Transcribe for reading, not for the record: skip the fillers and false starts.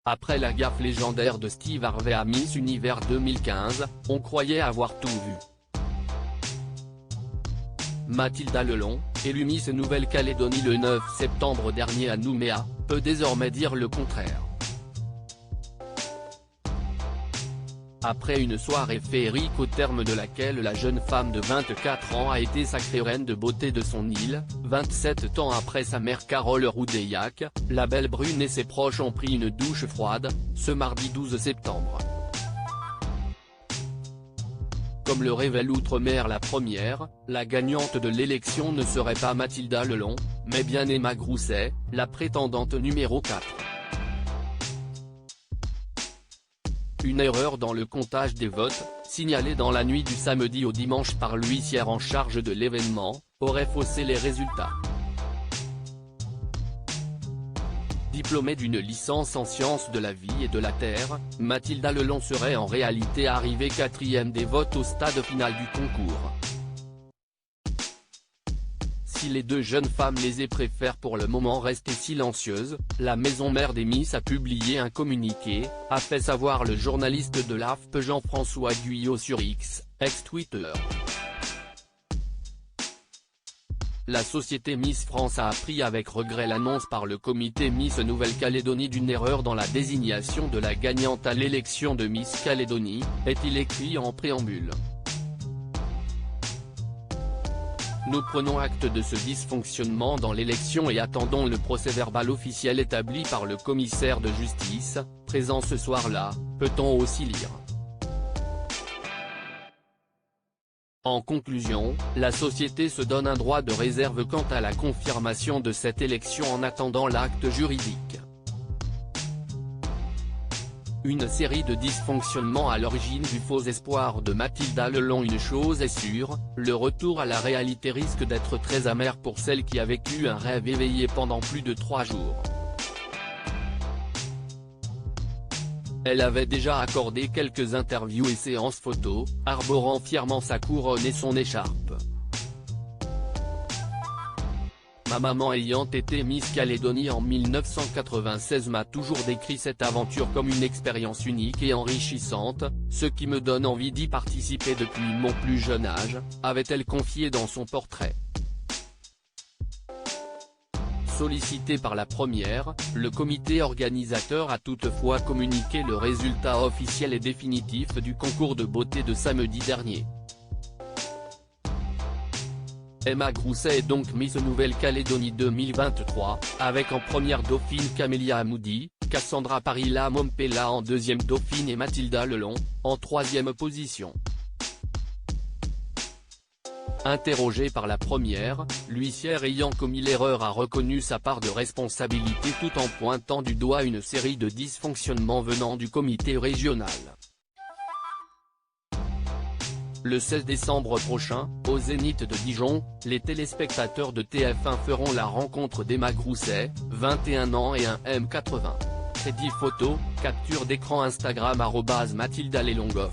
Après la gaffe légendaire de Steve Harvey à Miss Univers 2015, on croyait avoir tout vu. Mathilda Lelon, élue Miss Nouvelle-Calédonie le 9 septembre dernier à Nouméa, peut désormais dire le contraire. Après une soirée féerique au terme de laquelle la jeune femme de 24 ans a été sacrée reine de beauté de son île, 27 ans après sa mère Carole Roudeilhac, la belle brune et ses proches ont pris une douche froide, ce mardi 12 septembre. Comme le révèle Outre-mer La Première, la gagnante de l'élection ne serait pas Mathilda Lelon, mais bien Emma Grousset, la prétendante numéro 4. Une erreur dans le comptage des votes, signalée dans la nuit du samedi au dimanche par l'huissière en charge de l'événement, aurait faussé les résultats. Diplômée d'une licence en sciences de la vie et de la terre, Mathilda Lelon serait en réalité arrivée 4e des votes au stade final du concours. Si les deux jeunes femmes lésées préfèrent pour le moment rester silencieuses, la maison mère des Miss a publié un communiqué, a fait savoir le journaliste de l'AFP Jean-François Guyot sur X, ex-Twitter. La société Miss France a appris avec regret l'annonce par le comité Miss Nouvelle-Calédonie d'une erreur dans la désignation de la gagnante à l'élection de Miss Calédonie, est-il écrit en préambule. Nous prenons acte de ce dysfonctionnement dans l'élection et attendons le procès-verbal officiel établi par le commissaire de justice, présent ce soir-là, peut-on aussi lire. En conclusion, la société se donne un droit de réserve quant à la confirmation de cette élection en attendant l'acte juridique. Une série de dysfonctionnements à l'origine du faux espoir de Mathilda Lelon. Une chose est sûre, le retour à la réalité risque d'être très amer pour celle qui a vécu un rêve éveillé pendant plus de 3 jours. Elle avait déjà accordé quelques interviews et séances photos, arborant fièrement sa couronne et son écharpe. Ma maman ayant été Miss Calédonie en 1996 m'a toujours décrit cette aventure comme une expérience unique et enrichissante, ce qui me donne envie d'y participer depuis mon plus jeune âge, avait-elle confié dans son portrait. Sollicité par La Première, le comité organisateur a toutefois communiqué le résultat officiel et définitif du concours de beauté de samedi dernier. Emma Grousset est donc Miss Nouvelle-Calédonie 2023, avec en première dauphine Camélia Amoudi, Cassandra Parilla Mompella en deuxième dauphine et Mathilda Lelon, en troisième position. Interrogée par La Première, l'huissière ayant commis l'erreur a reconnu sa part de responsabilité tout en pointant du doigt une série de dysfonctionnements venant du comité régional. Le 16 décembre prochain, au Zénith de Dijon, les téléspectateurs de TF1 feront la rencontre d'Emma Grousset, 21 ans et un M80. Crédit photo, capture d'écran Instagram @MathildaLelongoff.